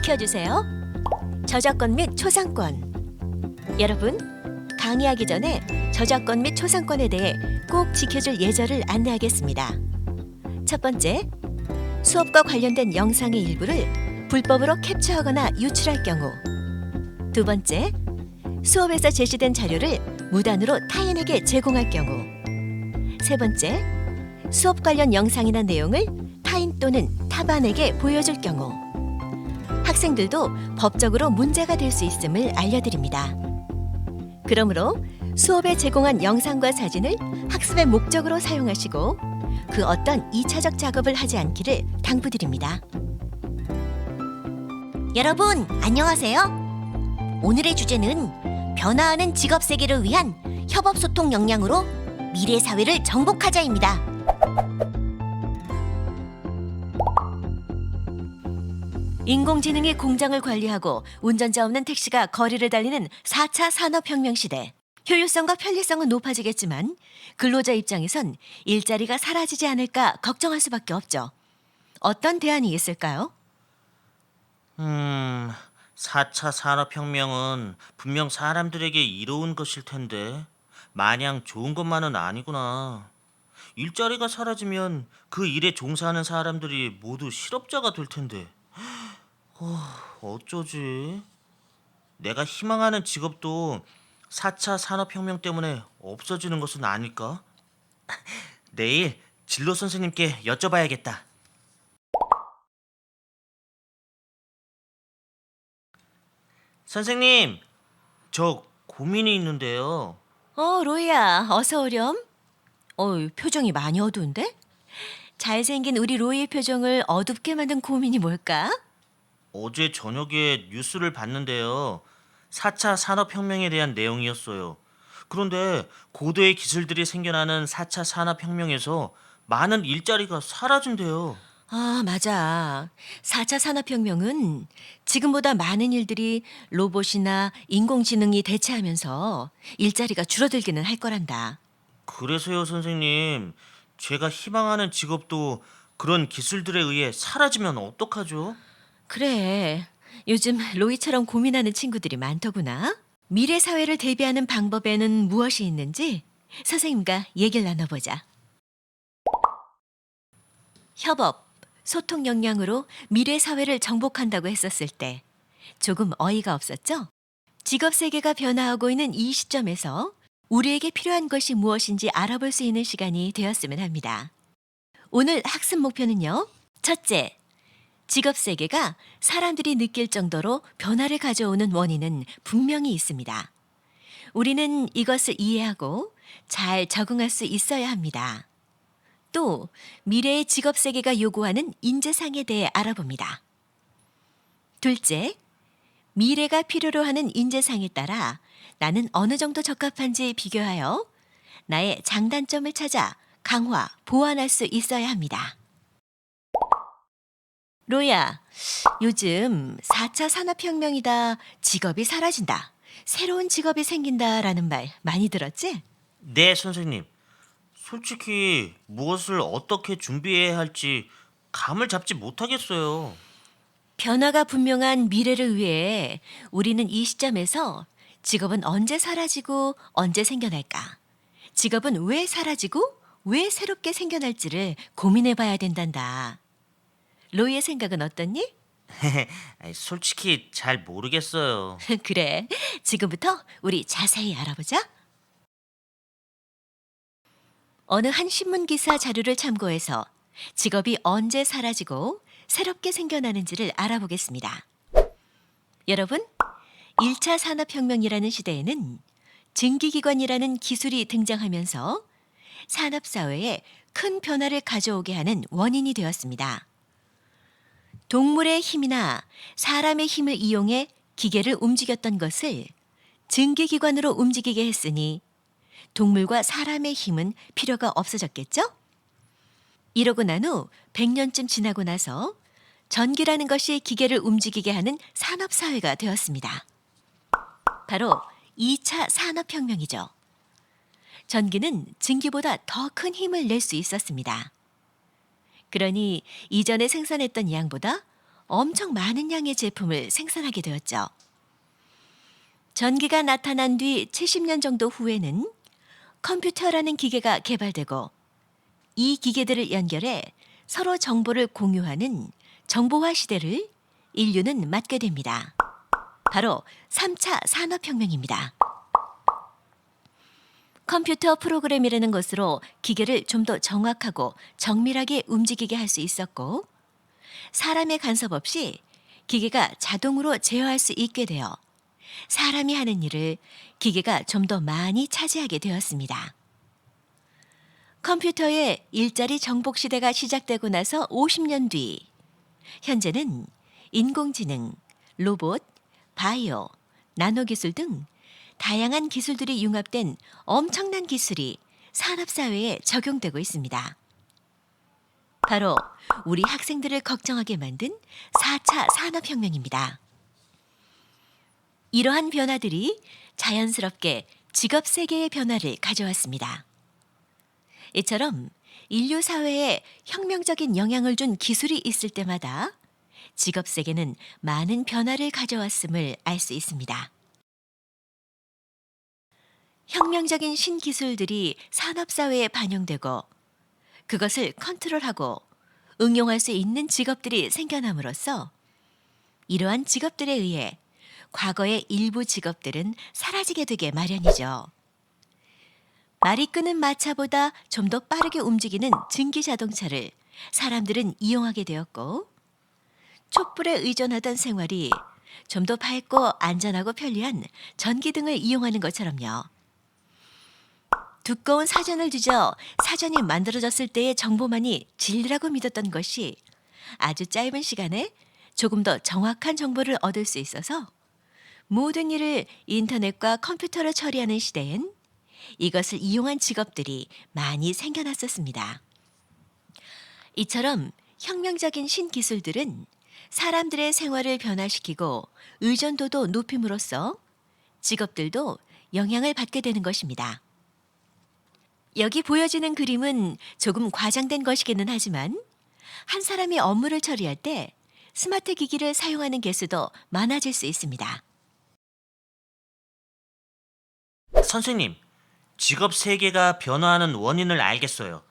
지켜주세요. 저작권 및 초상권. 여러분, 강의하기 전에 저작권 및 초상권에 대해 꼭 지켜줄 예절을 안내하겠습니다. 첫 번째, 수업과 관련된 영상의 일부를 불법으로 캡처하거나 유출할 경우. 두 번째, 수업에서 제시된 자료를 무단으로 타인에게 제공할 경우. 세 번째, 수업 관련 영상이나 내용을 타인 또는 타반에게 보여줄 경우. 학생들도 법적으로 문제가 될 수 있음을 알려드립니다. 그러므로 수업에 제공한 영상과 사진을 학습의 목적으로 사용하시고 그 어떤 2차적 작업을 하지 않기를 당부드립니다. 여러분, 안녕하세요. 오늘의 주제는 변화하는 직업 세계를 위한 협업 소통 역량으로 미래 사회를 정복하자입니다. 인공지능이 공장을 관리하고 운전자 없는 택시가 거리를 달리는 4차 산업혁명 시대. 효율성과 편리성은 높아지겠지만 근로자 입장에선 일자리가 사라지지 않을까 걱정할 수밖에 없죠. 어떤 대안이 있을까요? 4차 산업혁명은 분명 사람들에게 이로운 것일 텐데 마냥 좋은 것만은 아니구나. 일자리가 사라지면 그 일에 종사하는 사람들이 모두 실업자가 될 텐데. 어쩌지? 내가 희망하는 직업도 4차 산업혁명 때문에 없어지는 것은 아닐까? 내일 진로 선생님께 여쭤봐야겠다. 선생님, 저 고민이 있는데요. 로이야, 어서 오렴. 표정이 많이 어두운데? 잘생긴 우리 로이의 표정을 어둡게 만든 고민이 뭘까? 어제 저녁에 뉴스를 봤는데요. 4차 산업혁명에 대한 내용이었어요. 그런데 고도의 기술들이 생겨나는 4차 산업혁명에서 많은 일자리가 사라진대요. 맞아. 4차 산업혁명은 지금보다 많은 일들이 로봇이나 인공지능이 대체하면서 일자리가 줄어들기는 할 거란다. 그래서요, 선생님. 제가 희망하는 직업도 그런 기술들에 의해 사라지면 어떡하죠? 그래. 요즘 로이처럼 고민하는 친구들이 많더구나. 미래 사회를 대비하는 방법에는 무엇이 있는지 선생님과 얘기를 나눠보자. 협업, 소통 역량으로 미래 사회를 정복한다고 했었을 때 조금 어이가 없었죠? 직업 세계가 변화하고 있는 이 시점에서 우리에게 필요한 것이 무엇인지 알아볼 수 있는 시간이 되었으면 합니다. 오늘 학습 목표는요. 첫째, 직업 세계가 사람들이 느낄 정도로 변화를 가져오는 원인은 분명히 있습니다. 우리는 이것을 이해하고 잘 적응할 수 있어야 합니다. 또 미래의 직업 세계가 요구하는 인재상에 대해 알아봅니다. 둘째, 미래가 필요로 하는 인재상에 따라 나는 어느 정도 적합한지 비교하여 나의 장단점을 찾아 강화, 보완할 수 있어야 합니다. 로야, 요즘 4차 산업혁명이다, 직업이 사라진다, 새로운 직업이 생긴다라는 말 많이 들었지? 네, 선생님. 솔직히 무엇을 어떻게 준비해야 할지 감을 잡지 못하겠어요. 변화가 분명한 미래를 위해 우리는 이 시점에서 직업은 언제 사라지고 언제 생겨날까? 직업은 왜 사라지고 왜 새롭게 생겨날지를 고민해 봐야 된단다. 로이의 생각은 어떻니? 아이, 솔직히 잘 모르겠어요. 그래, 지금부터 우리 자세히 알아보자. 어느 한 신문 기사 자료를 참고해서 직업이 언제 사라지고 새롭게 생겨나는지를 알아보겠습니다. 여러분, 1차 산업혁명이라는 시대에는 증기기관이라는 기술이 등장하면서 산업사회에 큰 변화를 가져오게 하는 원인이 되었습니다. 동물의 힘이나 사람의 힘을 이용해 기계를 움직였던 것을 증기기관으로 움직이게 했으니 동물과 사람의 힘은 필요가 없어졌겠죠? 이러고 난 후 100년쯤 지나고 나서 전기라는 것이 기계를 움직이게 하는 산업사회가 되었습니다. 바로 2차 산업혁명이죠. 전기는 증기보다 더 큰 힘을 낼 수 있었습니다. 그러니 이전에 생산했던 양보다 엄청 많은 양의 제품을 생산하게 되었죠. 전기가 나타난 뒤 70년 정도 후에는 컴퓨터라는 기계가 개발되고 이 기계들을 연결해 서로 정보를 공유하는 정보화 시대를 인류는 맞게 됩니다. 바로 3차 산업혁명입니다. 컴퓨터 프로그램이라는 것으로 기계를 좀 더 정확하고 정밀하게 움직이게 할 수 있었고 사람의 간섭 없이 기계가 자동으로 제어할 수 있게 되어 사람이 하는 일을 기계가 좀 더 많이 차지하게 되었습니다. 컴퓨터의 일자리 정복 시대가 시작되고 나서 50년 뒤, 현재는 인공지능, 로봇, 바이오, 나노기술 등 다양한 기술들이 융합된 엄청난 기술이 산업사회에 적용되고 있습니다. 바로 우리 학생들을 걱정하게 만든 4차 산업혁명입니다. 이러한 변화들이 자연스럽게 직업 세계의 변화를 가져왔습니다. 이처럼 인류 사회에 혁명적인 영향을 준 기술이 있을 때마다 직업 세계는 많은 변화를 가져왔음을 알 수 있습니다. 혁명적인 신기술들이 산업사회에 반영되고 그것을 컨트롤하고 응용할 수 있는 직업들이 생겨남으로써 이러한 직업들에 의해 과거의 일부 직업들은 사라지게 되게 마련이죠. 말이 끄는 마차보다 좀 더 빠르게 움직이는 증기 자동차를 사람들은 이용하게 되었고 촛불에 의존하던 생활이 좀 더 밝고 안전하고 편리한 전기등을 이용하는 것처럼요. 두꺼운 사전을 뒤져 사전이 만들어졌을 때의 정보만이 진리라고 믿었던 것이 아주 짧은 시간에 조금 더 정확한 정보를 얻을 수 있어서 모든 일을 인터넷과 컴퓨터로 처리하는 시대엔 이것을 이용한 직업들이 많이 생겨났었습니다. 이처럼 혁명적인 신기술들은 사람들의 생활을 변화시키고 의존도도 높임으로써 직업들도 영향을 받게 되는 것입니다. 여기 보여지는 그림은 조금 과장된 것이기는 하지만 한 사람이 업무를 처리할 때 스마트 기기를 사용하는 개수도 많아질 수 있습니다. 선생님, 직업 세계가 변화하는 원인을 알겠어요.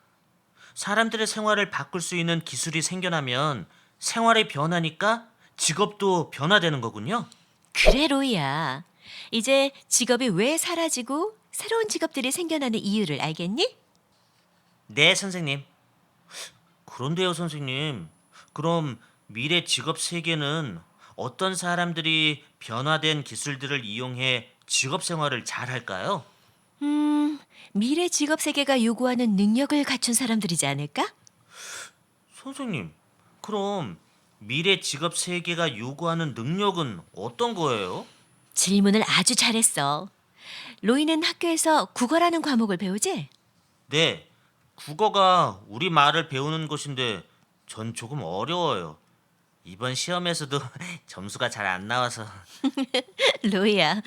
사람들의 생활을 바꿀 수 있는 기술이 생겨나면 생활이 변하니까 직업도 변화되는 거군요. 그래, 로이야. 이제 직업이 왜 사라지고 새로운 직업들이 생겨나는 이유를 알겠니? 네, 선생님. 그런데요, 선생님. 그럼 미래 직업 세계는 어떤 사람들이 변화된 기술들을 이용해 직업 생활을 잘 할까요? 미래 직업 세계가 요구하는 능력을 갖춘 사람들이지 않을까? 선생님, 그럼 미래 직업 세계가 요구하는 능력은 어떤 거예요? 질문을 아주 잘했어. 로이는 학교에서 국어라는 과목을 배우지? 네, 국어가 우리 말을 배우는 것인데 전 조금 어려워요. 이번 시험에서도 점수가 잘 안 나와서. 로이야,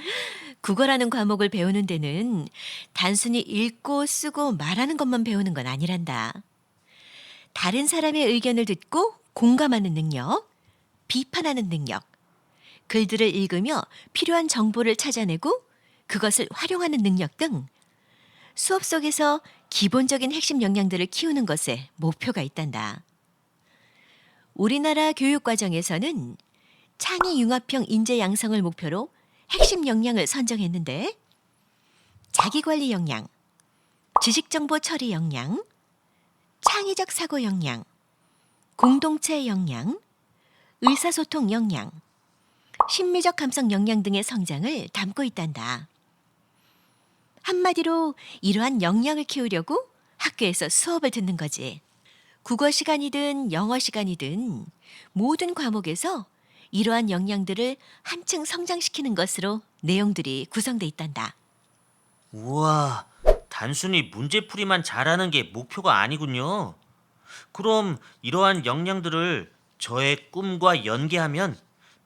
국어라는 과목을 배우는 데는 단순히 읽고 쓰고 말하는 것만 배우는 건 아니란다. 다른 사람의 의견을 듣고 공감하는 능력, 비판하는 능력, 글들을 읽으며 필요한 정보를 찾아내고 그것을 활용하는 능력 등 수업 속에서 기본적인 핵심 역량들을 키우는 것에 목표가 있단다. 우리나라 교육과정에서는 창의 융합형 인재 양성을 목표로 핵심 역량을 선정했는데 자기관리 역량, 지식정보 처리 역량, 창의적 사고 역량, 공동체 역량, 의사소통 역량, 심미적 감성 역량 등의 성장을 담고 있단다. 한마디로 이러한 역량을 키우려고 학교에서 수업을 듣는 거지. 국어 시간이든 영어 시간이든 모든 과목에서 이러한 역량들을 한층 성장시키는 것으로 내용들이 구성돼 있단다. 우와, 단순히 문제풀이만 잘하는 게 목표가 아니군요. 그럼 이러한 역량들을 저의 꿈과 연계하면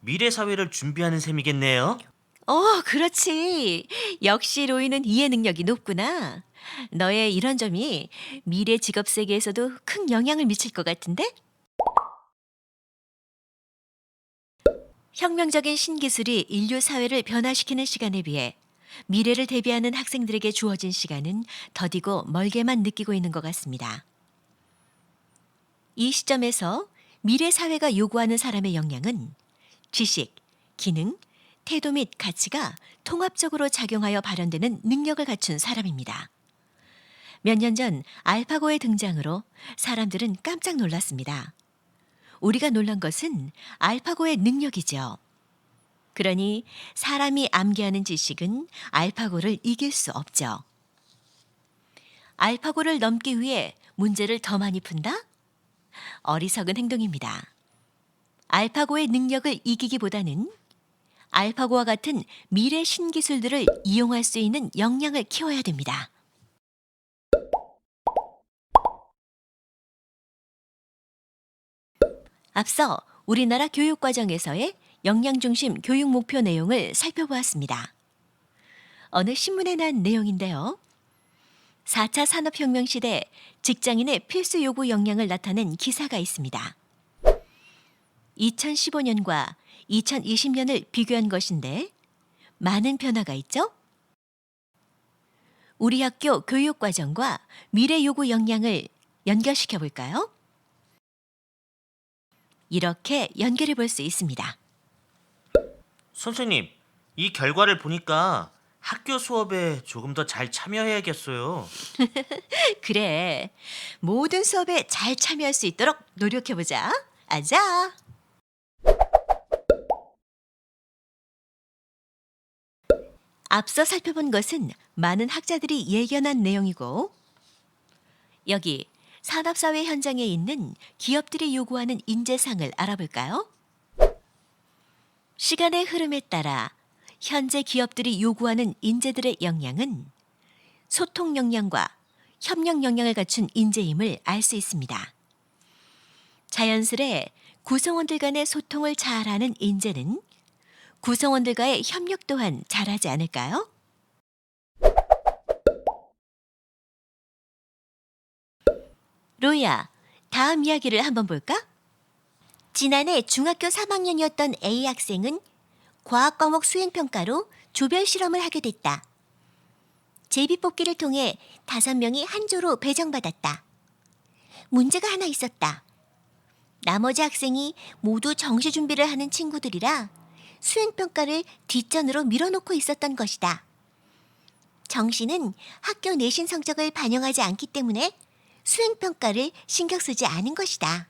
미래 사회를 준비하는 셈이겠네요. 그렇지. 역시 로이는 이해 능력이 높구나. 너의 이런 점이 미래 직업 세계에서도 큰 영향을 미칠 것 같은데? 혁명적인 신기술이 인류 사회를 변화시키는 시간에 비해 미래를 대비하는 학생들에게 주어진 시간은 더디고 멀게만 느끼고 있는 것 같습니다. 이 시점에서 미래 사회가 요구하는 사람의 역량은 지식, 기능, 태도 및 가치가 통합적으로 작용하여 발현되는 능력을 갖춘 사람입니다. 몇 년 전 알파고의 등장으로 사람들은 깜짝 놀랐습니다. 우리가 놀란 것은 알파고의 능력이죠. 그러니 사람이 암기하는 지식은 알파고를 이길 수 없죠. 알파고를 넘기 위해 문제를 더 많이 푼다? 어리석은 행동입니다. 알파고의 능력을 이기기보다는 알파고와 같은 미래 신기술들을 이용할 수 있는 역량을 키워야 됩니다. 앞서 우리나라 교육과정에서의 역량 중심 교육 목표 내용을 살펴보았습니다. 어느 신문에 난 내용인데요. 4차 산업혁명 시대 직장인의 필수 요구 역량을 나타낸 기사가 있습니다. 2015년과 2020년을 비교한 것인데 많은 변화가 있죠? 우리 학교 교육과정과 미래 요구 역량을 연결시켜 볼까요? 이렇게 연결해 볼 수 있습니다. 선생님, 이 결과를 보니까 학교 수업에 조금 더 잘 참여해야겠어요. 그래. 모든 수업에 잘 참여할 수 있도록 노력해 보자. 아자. 앞서 살펴본 것은 많은 학자들이 예견한 내용이고, 여기 산업사회 현장에 있는 기업들이 요구하는 인재상을 알아볼까요? 시간의 흐름에 따라 현재 기업들이 요구하는 인재들의 역량은 소통 역량과 협력 역량을 갖춘 인재임을 알 수 있습니다. 자연스레 구성원들 간의 소통을 잘하는 인재는 구성원들과의 협력 또한 잘하지 않을까요? 로이야, 다음 이야기를 한번 볼까? 지난해 중학교 3학년이었던 A 학생은 과학 과목 수행평가로 조별 실험을 하게 됐다. 제비뽑기를 통해 5명이 한 조로 배정받았다. 문제가 하나 있었다. 나머지 학생이 모두 정시 준비를 하는 친구들이라 수행평가를 뒷전으로 밀어놓고 있었던 것이다. 정시는 학교 내신 성적을 반영하지 않기 때문에 수행평가를 신경 쓰지 않은 것이다.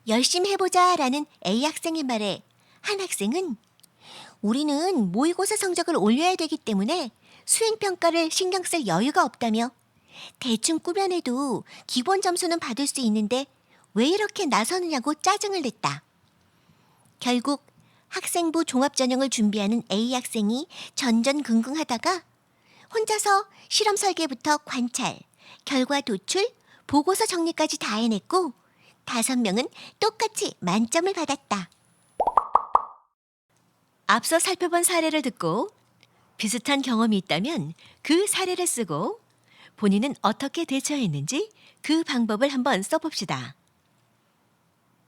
열심히 해보자 라는 A 학생의 말에 한 학생은 우리는 모의고사 성적을 올려야 되기 때문에 수행평가를 신경 쓸 여유가 없다며 대충 꾸며내도 기본 점수는 받을 수 있는데 왜 이렇게 나서느냐고 짜증을 냈다. 결국 학생부 종합전형을 준비하는 A 학생이 전전긍긍하다가 혼자서 실험 설계부터 관찰, 결과 도출, 보고서 정리까지 다 해냈고 5명은 똑같이 만점을 받았다. 앞서 살펴본 사례를 듣고 비슷한 경험이 있다면 그 사례를 쓰고 본인은 어떻게 대처했는지 그 방법을 한번 써봅시다.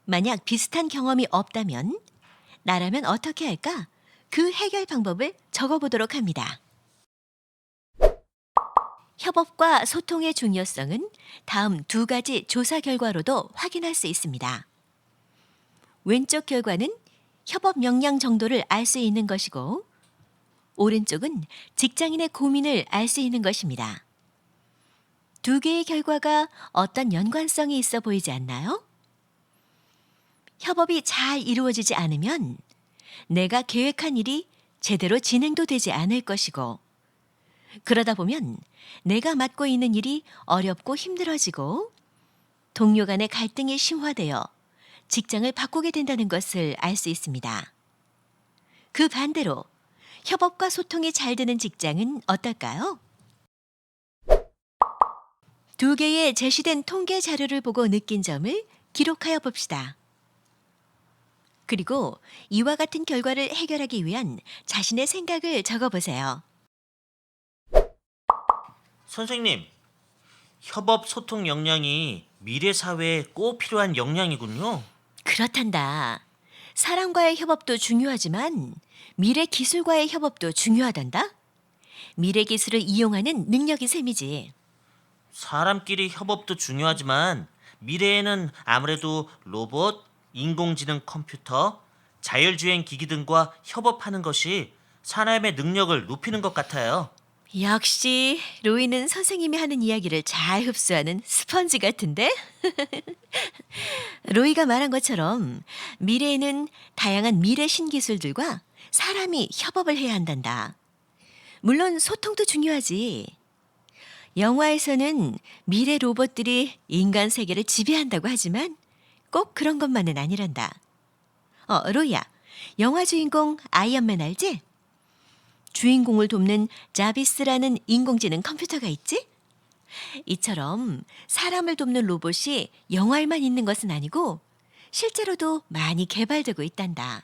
만약 비슷한 경험이 없다면 나라면 어떻게 할까? 그 해결 방법을 적어보도록 합니다. 협업과 소통의 중요성은 다음 2가지 조사 결과로도 확인할 수 있습니다. 왼쪽 결과는 협업 역량 정도를 알 수 있는 것이고 오른쪽은 직장인의 고민을 알 수 있는 것입니다. 2개의 결과가 어떤 연관성이 있어 보이지 않나요? 협업이 잘 이루어지지 않으면 내가 계획한 일이 제대로 진행도 되지 않을 것이고 그러다 보면 내가 맡고 있는 일이 어렵고 힘들어지고 동료 간의 갈등이 심화되어 직장을 바꾸게 된다는 것을 알 수 있습니다. 그 반대로 협업과 소통이 잘 되는 직장은 어떨까요? 2개의 제시된 통계 자료를 보고 느낀 점을 기록하여 봅시다. 그리고 이와 같은 결과를 해결하기 위한 자신의 생각을 적어보세요. 선생님, 협업 소통 역량이 미래 사회에 꼭 필요한 역량이군요. 그렇단다. 사람과의 협업도 중요하지만 미래 기술과의 협업도 중요하단다. 미래 기술을 이용하는 능력이 셈이지. 사람끼리 협업도 중요하지만 미래에는 아무래도 로봇, 인공지능 컴퓨터, 자율주행 기기 등과 협업하는 것이 사람의 능력을 높이는 것 같아요. 역시 로이는 선생님이 하는 이야기를 잘 흡수하는 스펀지 같은데? 로이가 말한 것처럼 미래에는 다양한 미래 신기술들과 사람이 협업을 해야 한단다. 물론 소통도 중요하지. 영화에서는 미래 로봇들이 인간 세계를 지배한다고 하지만 꼭 그런 것만은 아니란다. 로이야, 영화 주인공 아이언맨 알지? 주인공을 돕는 자비스라는 인공지능 컴퓨터가 있지? 이처럼 사람을 돕는 로봇이 영화에만 있는 것은 아니고 실제로도 많이 개발되고 있단다.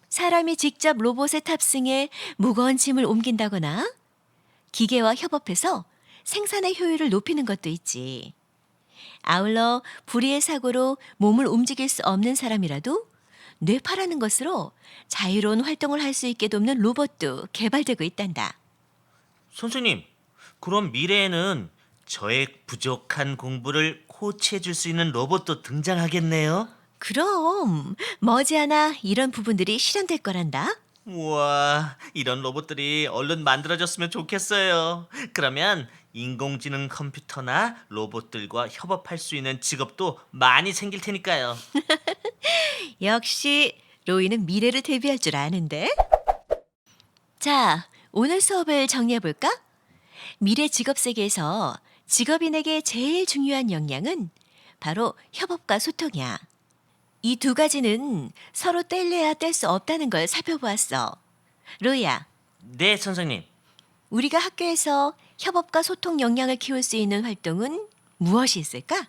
사람이 직접 로봇에 탑승해 무거운 짐을 옮긴다거나 기계와 협업해서 생산의 효율을 높이는 것도 있지. 아울러 불의의 사고로 몸을 움직일 수 없는 사람이라도 뇌파라는 것으로 자유로운 활동을 할 수 있게 돕는 로봇도 개발되고 있단다. 선생님, 그럼 미래에는 저의 부족한 공부를 코치해 줄 수 있는 로봇도 등장하겠네요? 그럼 머지않아 이런 부분들이 실현될 거란다. 우와, 이런 로봇들이 얼른 만들어졌으면 좋겠어요. 그러면 인공지능 컴퓨터나 로봇들과 협업할 수 있는 직업도 많이 생길 테니까요. 역시 로이는 미래를 대비할 줄 아는데. 자, 오늘 수업을 정리해 볼까? 미래 직업 세계에서 직업인에게 제일 중요한 역량은 바로 협업과 소통이야. 이 두 가지는 서로 뗄래야 뗄 수 없다는 걸 살펴보았어. 로이야, 네, 선생님. 우리가 학교에서 협업과 소통 역량을 키울 수 있는 활동은 무엇이 있을까?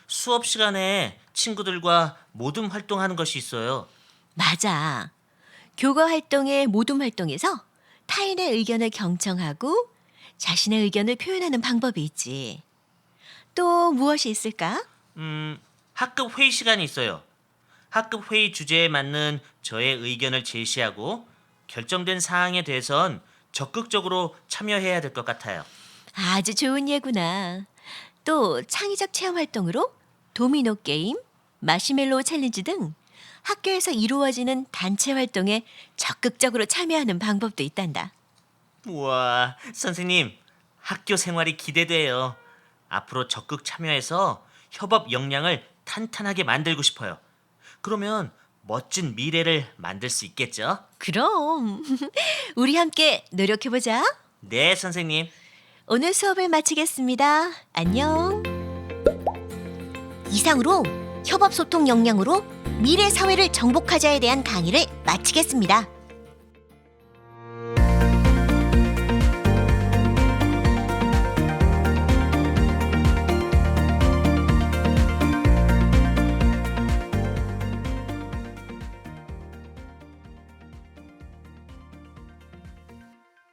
수업 시간에 친구들과 모둠 활동하는 것이 있어요. 맞아. 교과 활동의 모둠 활동에서 타인의 의견을 경청하고 자신의 의견을 표현하는 방법이 있지. 또 무엇이 있을까? 학급 회의 시간이 있어요. 학급 회의 주제에 맞는 저의 의견을 제시하고 결정된 사항에 대해선 적극적으로 참여해야 될 것 같아요. 아주 좋은 예구나. 또 창의적 체험 활동으로 도미노 게임, 마시멜로우 챌린지 등 학교에서 이루어지는 단체 활동에 적극적으로 참여하는 방법도 있단다. 우와, 선생님, 학교 생활이 기대돼요. 앞으로 적극 참여해서 협업 역량을 탄탄하게 만들고 싶어요. 그러면 멋진 미래를 만들 수 있겠죠? 그럼 우리 함께 노력해보자. 네, 선생님. 오늘 수업을 마치겠습니다. 안녕. 이상으로 협업 소통 역량으로 미래 사회를 정복하자에 대한 강의를 마치겠습니다.